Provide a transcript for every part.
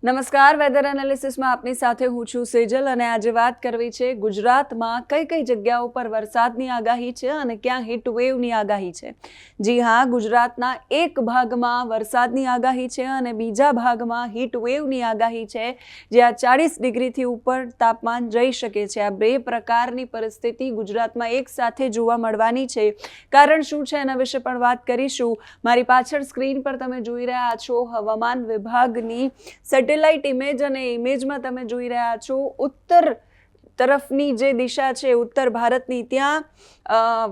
નમસ્કાર, વેધર એનાલિસિસમાં આપની સાથે હું છું સેજલ અને આજે વાત કરવી છે ગુજરાતમાં કઈ કઈ જગ્યાઓ પર વરસાદની આગાહી છે અને ક્યાં હીટ વેવની આગાહી છે. જી હા, ગુજરાતના એક ભાગમાં વરસાદની આગાહી છે અને બીજા ભાગમાં હીટ વેવની આગાહી છે, જ્યાં 40 ડિગ્રીથી ઉપર તાપમાન જઈ શકે છે. આ બે પ્રકારની પરિસ્થિતિ ગુજરાતમાં એક સાથે જોવા મળવાની છે. કારણ શું છે એના વિશે પણ વાત કરીશું. મારી પાછળ સ્ક્રીન પર તમે જોઈ રહ્યા છો હવામાન વિભાગની સેટેલાઇટ ઇમેજ અને ઇમેજમાં તમે જોઈ રહ્યા છો ઉત્તર તરફની જે દિશા છે ઉત્તર ભારતની, ત્યાં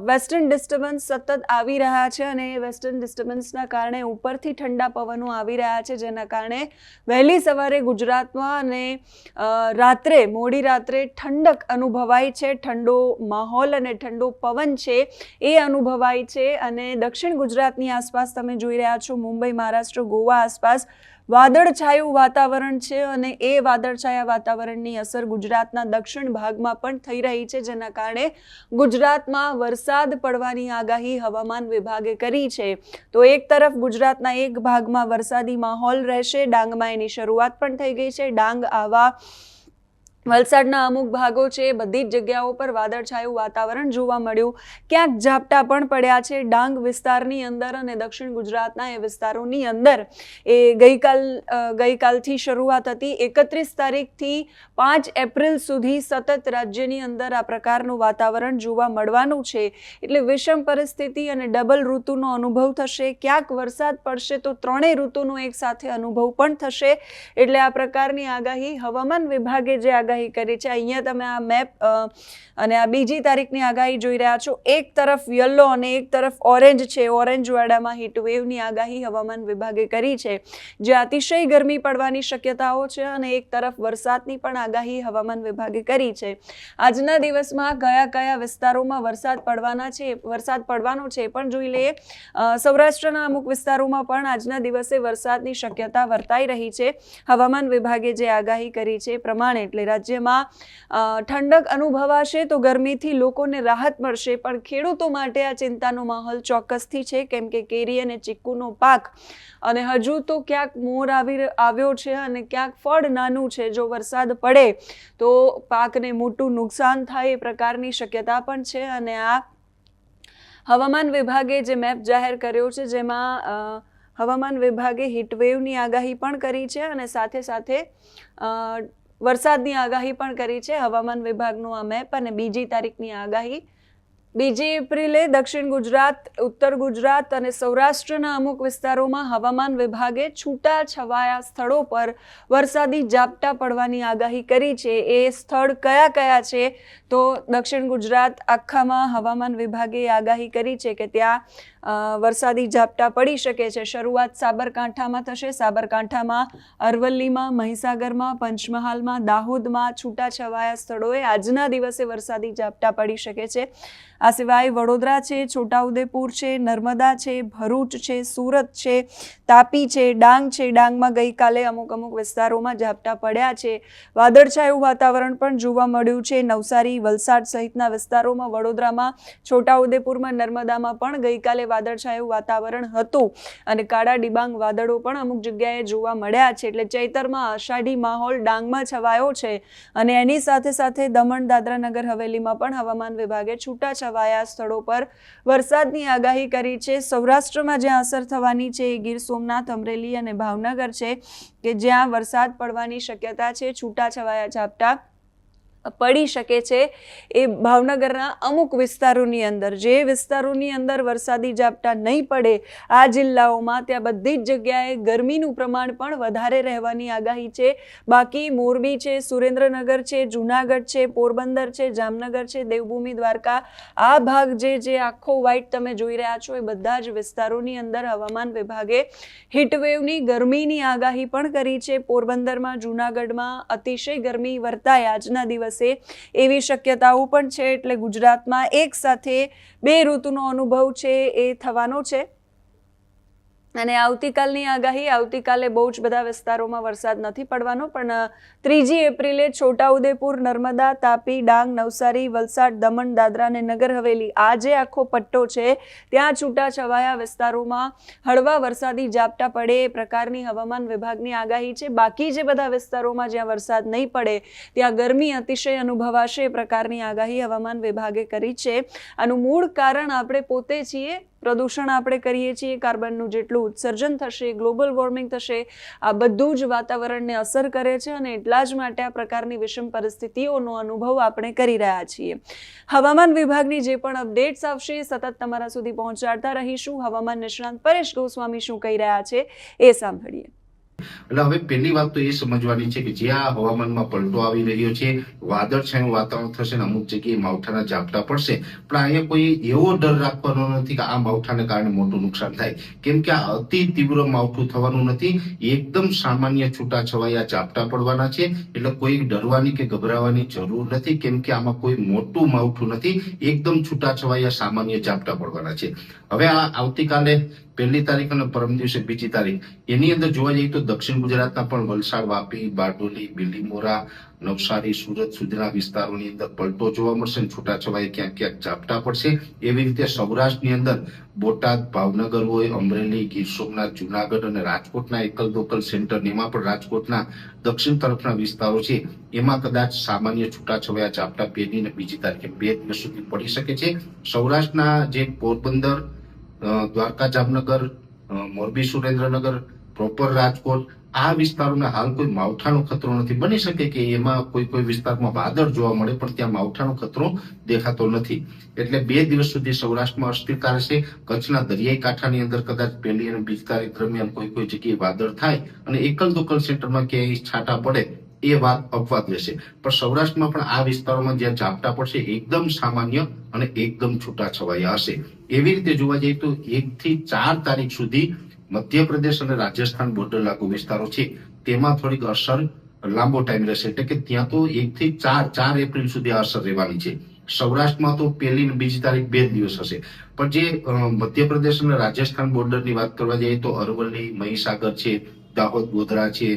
વેસ્ટર્ન ડિસ્ટર્બન્સ સતત આવી રહ્યા છે અને એ વેસ્ટર્ન ડિસ્ટર્બન્સના કારણે ઉપરથી ઠંડા પવનો આવી રહ્યા છે, જેના કારણે વહેલી સવારે ગુજરાતમાં અને મોડી રાત્રે ઠંડક અનુભવાય છે. ઠંડો માહોલ અને ઠંડો પવન છે એ અનુભવાય છે અને દક્ષિણ ગુજરાતની આસપાસ તમે જોઈ રહ્યા છો મુંબઈ, મહારાષ્ટ્ર, ગોવા આસપાસ વાદળછાયું વાતાવરણ છે અને એ વાદળછાયા વાતાવરણની અસર ગુજરાતના દક્ષિણ ભાગમાં પણ થઈ રહી છે, જેના કારણે ગુજરાતમાં વરસાદ પડવાની આગાહી હવામાન વિભાગે કરી છે. તો એક તરફ ગુજરાતના એક ભાગમાં વરસાદી માહોલ રહેશે, ડાંગમાં એની શરૂઆત પણ થઈ ગઈ છે. ડાંગ, આવા, વલસાડના અમુક ભાગો છે, બધી જ જગ્યાઓ પર વાદળછાયું વાતાવરણ જોવા મળ્યું. ક્યાંક ઝાપટા પણ પડ્યા છે ડાંગ વિસ્તારની અંદર અને દક્ષિણ ગુજરાતના એ વિસ્તારોની અંદર. એ ગઈકાલથી શરૂઆત હતી. 31 તારીખથી 5 એપ્રિલ સુધી સતત રાજ્યની અંદર આ પ્રકારનું વાતાવરણ જોવા મળવાનું છે. એટલે વિષમ પરિસ્થિતિ અને ડબલ ઋતુનો અનુભવ થશે. ક્યાંક વરસાદ પડશે તો ત્રણેય ઋતુનો એક સાથે અનુભવ પણ થશે. એટલે આ પ્રકારની આગાહી હવામાન વિભાગે જે આગાહી કરી છે, અહીંયા તમે આ મેપ અને આ બીજી તારીખની આગાહી જોઈ રહ્યા છો. એક તરફ યલો અને એક તરફ ઓરેન્જ છે. ઓરેન્જ વાડામાં હીટ વેવની આગાહી હવામાન વિભાગે કરી છે, જે અતિશય ગરમી પડવાની શક્યતાઓ છે, અને એક તરફ વરસાદની પણ આગાહી હવામાન વિભાગે કરી છે. આજના દિવસમાં કયા કયા વિસ્તારોમાં વરસાદ પડવાનો છે પણ જોઈ લઈએ. સૌરાષ્ટ્રના અમુક વિસ્તારોમાં પણ આજના દિવસે વરસાદની શક્યતા વર્તાઈ રહી છે હવામાન વિભાગે જે આગાહી કરી છે પ્રમાણે. એટલે રાજ્યમાં ઠંડક અનુભવાશે તો ગરમીથી લોકોને રાહત મળશે, પણ ખેડૂતો માટે આ ચિંતાનો માહોલ ચોક્કસથી છે, કેમ કે કેરી અને ચીકુનો પાક અને હજુ તો ક્યાંક મોર આવ્યો છે અને ક્યાંક ફળ નાનું છે. જો વરસાદ પડે તો પાકને મોટું નુકસાન થાય એ પ્રકારની શક્યતા પણ છે. અને આ હવામાન વિભાગે જે મેપ જાહેર કર્યો છે, જેમાં હવામાન વિભાગે હીટવેવની આગાહી પણ કરી છે અને સાથે સાથે વરસાદની આગાહી પણ કરી છે. હવામાન વિભાગનું આ મેપ અને બીજી તારીખની આગાહી 2 એપ્રિલે દક્ષિણ ગુજરાત, ઉત્તર ગુજરાત અને સૌરાષ્ટ્રના અમુક વિસ્તારોમાં હવામાન વિભાગે છૂટા છવાયા સ્થળો પર વરસાદી ઝાપટા પડવાની આગાહી કરી છે. એ સ્થળ કયા કયા છે તો દક્ષિણ ગુજરાત આખામાં હવામાન વિભાગે આગાહી કરી છે કે ત્યાં વરસાદી ઝાપટા પડી શકે છે. શરૂઆત સાબરકાંઠામાં થશે. સાબરકાંઠામાં, અરવલ્લીમાં, મહીસાગરમાં, પંચમહાલમાં, દાહોદમાં છૂટાછવાયા સ્થળોએ આજના દિવસે વરસાદી ઝાપટા પડી શકે છે. આ સિવાય વડોદરા છે, છોટાઉદેપુર છે, નર્મદા છે, ભરૂચ છે, સુરત છે, તાપી છે, ડાંગ છે. ડાંગમાં ગઈકાલે અમુક વિસ્તારોમાં ઝાપટા પડ્યા છે. વાદળછાયું વાતાવરણ પણ જોવા મળ્યું છે. નવસારી, વલસાડ સહિતના વિસ્તારોમાં, વડોદરામાં, છોટાઉદેપુરમાં, નર્મદામાં પણ ગઈકાલે વાદળછાયું વાતાવરણ હતું અને કાળા ડિબાંગ વાદળો પણ અમુક જગ્યાએ જોવા મળ્યા છે. એટલે ચૈતરમાં અષાઢી માહોલ ડાંગમાં છવાયો છે અને એની સાથે સાથે દમણ, દાદરા, નગર હવેલીમાં પણ હવામાન વિભાગે છૂટાછવાયા સ્થળો પર વરસાદની આગાહી કરી છે. સૌરાષ્ટ્રમાં જ્યાં અસર થવાની છે એ ગીર સોમનાથ, અમરેલી અને ભાવનગર છે, કે જ્યાં વરસાદ પડવાની શક્યતા છે. છૂટાછવાયા ઝાપટા પડી શકે છે એ ભાવનગરના અમુક વિસ્તારોની અંદર. જે વિસ્તારોની અંદર વરસાદી ઝાપટા નહીં પડે આ જિલ્લાઓમાં, ત્યાં બધી જ જગ્યાએ ગરમીનું પ્રમાણ પણ વધારે રહેવાની આગાહી છે. બાકી મોરબી છે, સુરેન્દ્રનગર છે, જૂનાગઢ છે, પોરબંદર છે, જામનગર છે, દેવભૂમિ દ્વારકા, આ ભાગ જે આખો વ્હાઇટ તમે જોઈ રહ્યા છો, એ બધા જ વિસ્તારોની અંદર હવામાન વિભાગે હીટવેવની ગરમીની આગાહી પણ કરી છે. પોરબંદરમાં, જૂનાગઢમાં અતિશય ગરમી વર્તાય આજના દિવસે એવી શક્યતાઓ પણ છે. એટલે ગુજરાતમાં એક સાથે 2 ઋતુનો અનુભવ છે એ થવાનો છે. અને આવતીકાલની આગાહી, આવતીકાલે બહુ જ બધા વિસ્તારોમાં વરસાદ નથી પડવાનો, પણ 3 એપ્રિલે છોટાઉદેપુર, નર્મદા, તાપી, ડાંગ, નવસારી, વલસાડ, દમણ, દાદરા અને નગર હવેલી, આ જે આખો પટ્ટો છે ત્યાં છૂટાછવાયા વિસ્તારોમાં હળવા વરસાદી ઝાપટા પડે એ પ્રકારની હવામાન વિભાગની આગાહી છે. બાકી જે બધા વિસ્તારોમાં જ્યાં વરસાદ નહીં પડે ત્યાં ગરમી અતિશય અનુભવાશે એ પ્રકારની આગાહી હવામાન વિભાગે કરી છે. આનું મૂળ કારણ આપણે પોતે છીએ. પ્રદૂષણ આપણે કરીએ છીએ, કાર્બનનું જેટલું ઉત્સર્જન થશે, ગ્લોબલ વોર્મિંગ થશે, આ બધું જ વાતાવરણને અસર કરે છે અને એટલા જ માટે આ પ્રકારની વિષમ પરિસ્થિતિઓનો અનુભવ આપણે કરી રહ્યા છીએ. હવામાન વિભાગની જે પણ અપડેટ્સ આવશે સતત તમારા સુધી પહોંચાડતા રહીશું. હવામાન નિષ્ણાંત પરેશ ગોસ્વામી શું કહી રહ્યા છે એ સાંભળીએ. એટલે હવે પહેલી વાત તો એ સમજવાની છે કે જે આ હવામાનમાં પલટો આવી રહ્યો છે, વાદળછાયું વાતાવરણ થશે ને અમુક જગ્યાએ માવઠાના ઝાપટા પડશે, પણ અહીંયા કોઈ એવો ડર રાખવાનો નથી કે આ માવઠાને કારણે મોટું નુકસાન થાય, કેમ કે આ અતિ તીવ્ર માવઠું થવાનું નથી. એકદમ સામાન્ય છૂટાછવાયા ઝાપટા પડવાના છે, એટલે કોઈ ડરવાની કે ગભરાવાની જરૂર નથી, કેમ કે આમાં કોઈ મોટું માવઠું નથી. એકદમ છૂટાછવાયા સામાન્ય ઝાપટા પડવાના છે. હવે આ આવતીકાલે 1 તારીખ અને પરમ દિવસે 2 તારીખ, એની અંદર જોવા જઈએ તો દક્ષિણ ગુજરાતના પણ વલસાડ, વાપી, બારડોલી, બીલીમોરા, નવસારી, સુરત સુધીના વિસ્તારોની અંદર પલટો જોવા મળશે અને છૂટાછવાયા ક્યાંક ક્યાંક ઝાપટા પડશે. એવી રીતે સૌરાષ્ટ્રની અંદર બોટાદ, ભાવનગર હોય, અમરેલી, ગીર સોમનાથ, જુનાગઢ અને રાજકોટના એકલ દોકલ સેન્ટર, એમાં પણ રાજકોટના દક્ષિણ તરફના વિસ્તારો છે એમાં કદાચ સામાન્ય છૂટાછવાયા ઝાપટા 1 અને 2 તારીખે 2 દિવસ સુધી પડી શકે છે. સૌરાષ્ટ્રના જે પોરબંદર, દ્વારકા, જામનગર, મોરબી, સુરેન્દ્રનગર, પ્રોપર રાજકોટ, આ વિસ્તારોને હાલ કોઈ માવઠાનો ખતરો નથી. બની શકે કે એમાં કોઈ વિસ્તારમાં વાદળ જોવા મળે, પણ ત્યાં માવઠાનો ખતરો દેખાતો નથી. એટલે 2 દિવસ સુધી સૌરાષ્ટ્રમાં અસ્થિરતા રહેશે. કચ્છના દરિયાઈ કાંઠાની અંદર કદાચ 1 અને 2 તારીખ દરમિયાન કોઈ જગ્યાએ વાદળ થાય અને એકલ દોકલ સેન્ટરમાં ક્યાંય છાંટા પડે એ વાત અપવાદ રહેશે. પણ સૌરાષ્ટ્રમાં પણ આ વિસ્તારોમાં જ્યાં ઝાપટા પડશે એકદમ સામાન્ય અને એકદમ છૂટાછવાયા હશે. એવી રીતે જોવા જઈએ તો 1 થી 4 તારીખ સુધી મધ્યપ્રદેશ અને રાજસ્થાન બોર્ડર લાગુ વિસ્તારો છે તેમાં થોડીક અસર લાંબો ટાઈમ રહેશે, એટલે કે ત્યાં તો 1 થી 4 એપ્રિલ સુધી આ અસર રહેવાની છે. સૌરાષ્ટ્રમાં તો 1 અને 2 તારીખ 2 દિવસ હશે. પણ જે મધ્યપ્રદેશ અને રાજસ્થાન બોર્ડરની વાત કરવા જઈએ તો અરવલ્લી, મહીસાગર છે, દાહોદ, ગોધરા છે,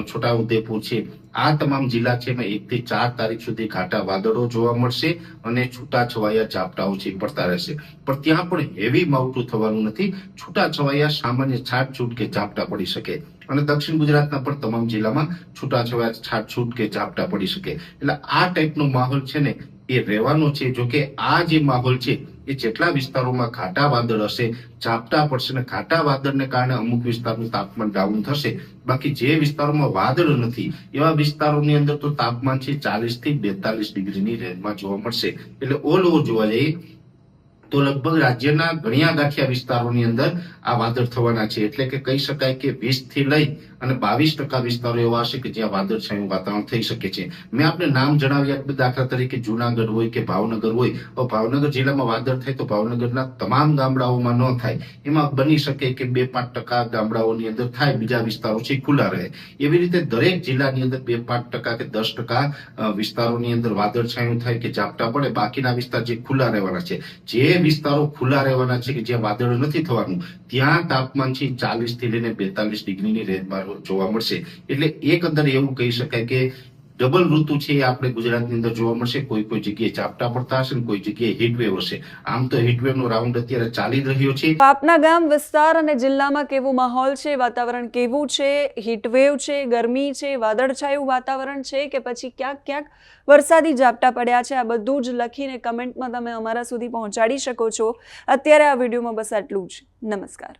છોટાઉદેપુર છે, આ તમામ જિલ્લા છે એમાં 1 થી 4 તારીખ સુધી ઘાટા વાદળો જોવા મળશે અને છૂટાછવાયા ઝાપટાઓ છે પડતા રહેશે. પણ ત્યાં પણ હેવી માવઠું થવાનું નથી. છૂટાછવાયા સામાન્ય છાટછૂટ કે ઝાપટા પડી શકે અને દક્ષિણ ગુજરાતના પણ તમામ જિલ્લામાં છૂટાછવાયા છાટછૂટ કે ઝાપટા પડી શકે. એટલે આ ટાઈપનો માહોલ છે ને એ રહેવાનો છે. જો કે આ જે માહોલ છે એ જેટલા વિસ્તારોમાં ઘાટા વાદળ હશે, ઝાપટા પડશે ને ઘાટા વાદળને કારણે અમુક વિસ્તારનું તાપમાન ડાઉન થશે. બાકી જે વિસ્તારોમાં વાદળ નથી એવા વિસ્તારોની અંદર તો તાપમાન છે 40 થી 42 ડિગ્રીની રેન્જમાં જોવા મળશે. એટલે ઓલ ઓવર જોવા જઈએ તો લગભગ રાજ્યના ઘણા ગાંઠિયા વિસ્તારોની અંદર આ વાદળ થવાના છે. એટલે કે કહી શકાય કે 20 થી લઈ અને 22% વિસ્તારો એવા હશે કે જ્યાં વાદળછાયું વાતાવરણ થઈ શકે છે. મેં આપણે નામ જણાવ્યા, દાખલા તરીકે જુનાગઢ હોય કે ભાવનગર હોય, તો ભાવનગર જિલ્લામાં વાદળ થાય તો ભાવનગરના તમામ ગામડાઓમાં ન થાય. એમાં બની શકે કે 2-5% ગામડાઓની અંદર થાય, બીજા વિસ્તારો છે ખુલ્લા રહે. એવી રીતે દરેક જિલ્લાની અંદર 2-5% કે 10% વિસ્તારોની અંદર વાદળછાયું થાય કે ઝાપટા પડે, બાકીના વિસ્તાર જે ખુલ્લા રહેવાના છે. જે વિસ્તારો ખુલ્લા રહેવાના છે કે જ્યાં વાદળ નથી થવાનું, ત્યાં તાપમાન છે 40 થી લઈને 42 ડિગ્રીની રેન્જમાં જોવા મળશે. એટલે એકંદરે એવું કહી શકાય કે ડબલ ઋતુ છે એ આપણે ગુજરાતની અંદર જોવા મળશે. કોઈ જગ્યાએ ઝાપટા પડતા હશે ને કોઈ જગ્યાએ હીટવેવ હશે. આમ તો હીટવેવનો રાઉન્ડ અત્યારે ચાલી રહ્યો છે. આપના ગામ, વિસ્તાર અને જિલ્લામાં કેવો માહોલ છે, વાતાવરણ કેવું છે, હીટવેવ છે, ગરમી છે, વાદળછાયું વાતાવરણ છે કે પછી ક્યાંક વરસાદી ઝાપટા પડ્યા છે, આ બધું જ લખીને કમેન્ટમાં તમે અમારા સુધી પહોંચાડી શકો છો. અત્યારે આ વિડીયોમાં બસ આટલું જ. નમસ્કાર.